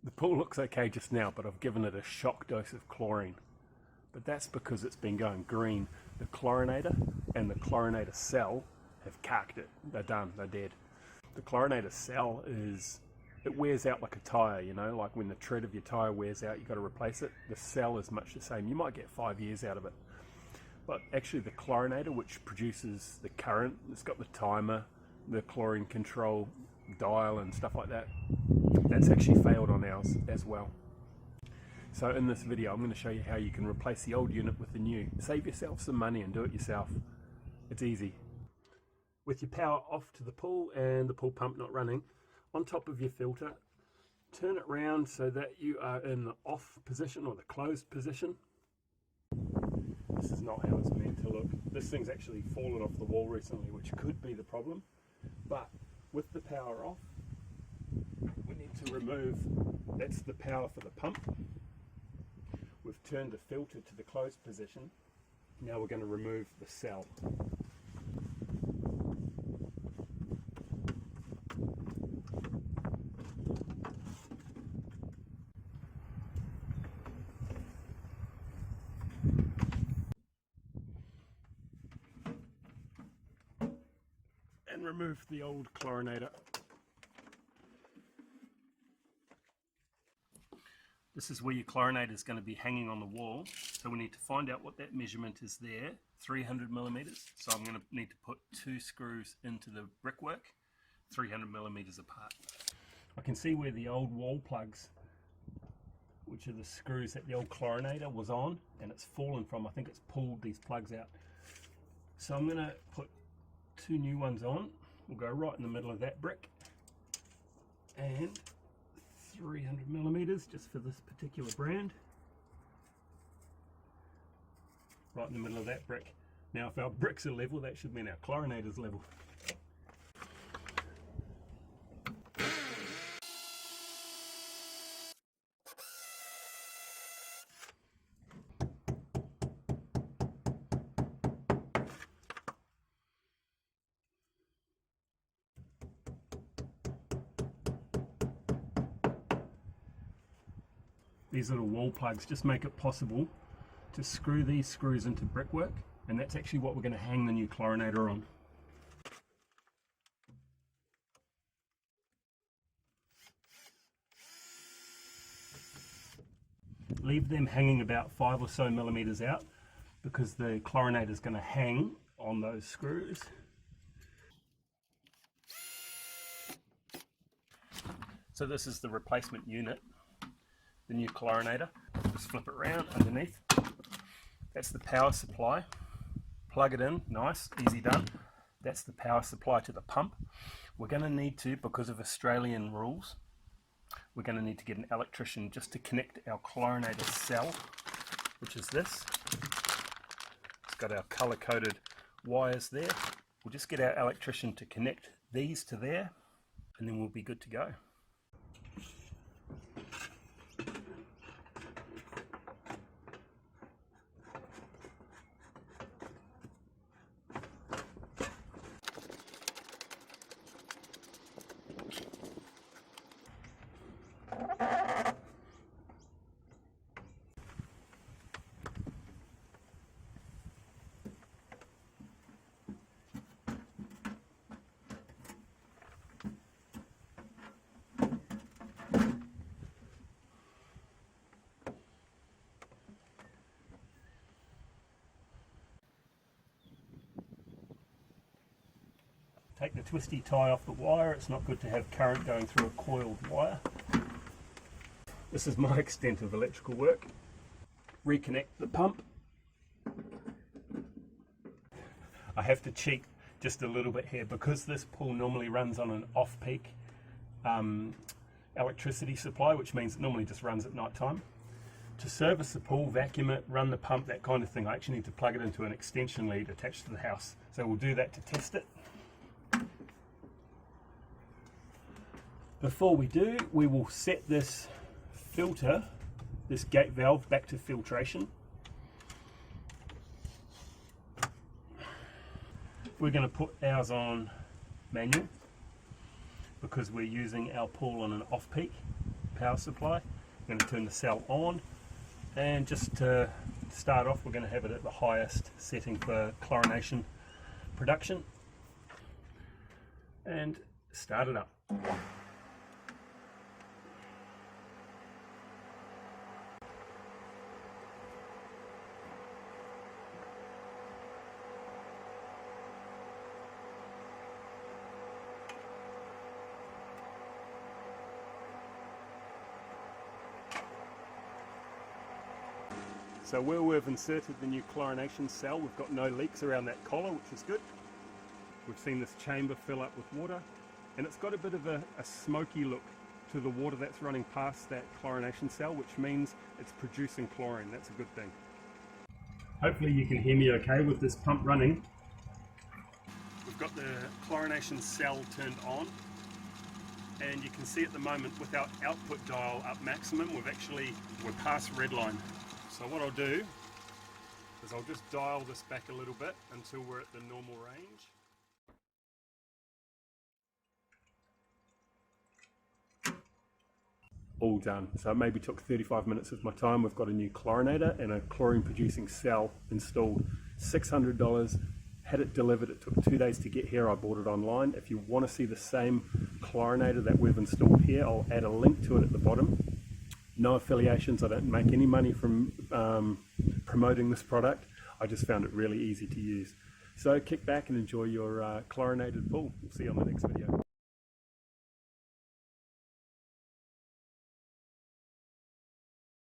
The pool looks okay just now, but I've given it a shock dose of chlorine. But that's because it's been going green. The chlorinator and the chlorinator cell have carked it. They're done, they're dead. The chlorinator cell it wears out like a tyre, you know, like when the tread of your tyre wears out, you've got to replace it. The cell is much the same. You might get 5 years out of it. But actually the chlorinator, which produces the current, it's got the timer, the chlorine control dial and stuff like that, that's actually failed on ours as well. So in this video I'm going to show you how you can replace the old unit with the new. Save yourself some money and do it yourself. It's easy. With your power off to the pool and the pool pump not running, on top of your filter, turn it round so that you are in the off position or the closed position. This is not how it's meant to look. This thing's actually fallen off the wall recently, which could be the problem. But with the power off, we need to remove, that's the power for the pump. We've turned the filter to the closed position. Now we're going to remove the cell. And remove the old chlorinator. This is where your chlorinator is going to be hanging on the wall, so we need to find out what that measurement is there, 300 millimeters. So I'm going to need to put 2 screws into the brickwork, 300 millimeters apart. I can see where the old wall plugs, which are the screws that the old chlorinator was on, and it's fallen from. I think it's pulled these plugs out. So I'm going to put 2 new ones on. We'll go right in the middle of that brick, and 300 millimeters just for this particular brand, right in the middle of that brick. Now if our bricks are level, that should mean our chlorinator's level. These little wall plugs just make it possible to screw these screws into brickwork, and that's actually what we're going to hang the new chlorinator on. Leave them hanging about 5 or so millimeters out because the chlorinator is going to hang on those screws. So this is the replacement unit. The new chlorinator. Just flip it around underneath. That's the power supply. Plug it in, nice, easy done. That's the power supply to the pump. We're going to need to, because of Australian rules, we're going to need to get an electrician just to connect our chlorinator cell, which is this. It's got our color-coded wires there. We'll just get our electrician to connect these to there, and then we'll be good to go. Take the twisty tie off the wire. It's not good to have current going through a coiled wire. This is my extent of electrical work. Reconnect the pump. I have to cheat just a little bit here because this pool normally runs on an off-peak electricity supply, which means it normally just runs at night time. To service the pool, vacuum it, run the pump, that kind of thing, I actually need to plug it into an extension lead attached to the house. So we'll do that to test it. Before we do, we will set this filter, this gate valve, back to filtration. We're going to put ours on manual because we're using our pool on an off-peak. power supply. I'm going to turn the cell on, and just to start off we're going to have it at the highest setting for chlorination production and start it up. So where we've inserted the new chlorination cell, we've got no leaks around that collar, which is good. We've seen this chamber fill up with water, and it's got a bit of a smoky look to the water that's running past that chlorination cell, which means it's producing chlorine. That's a good thing. Hopefully you can hear me okay with this pump running. We've got the chlorination cell turned on, and you can see at the moment with our output dial up maximum, we're past red line. So what I'll do is I'll just dial this back a little bit until we're at the normal range. All done. So it maybe took 35 minutes of my time. We've got a new chlorinator and a chlorine producing cell installed. $600. Had it delivered. It took 2 days to get here. I bought it online. If you want to see the same chlorinator that we've installed here, I'll add a link to it at the bottom. No affiliations. I don't make any money from promoting this product. I just found it really easy to use. So kick back and enjoy your chlorinated pool. We'll see you on the next video.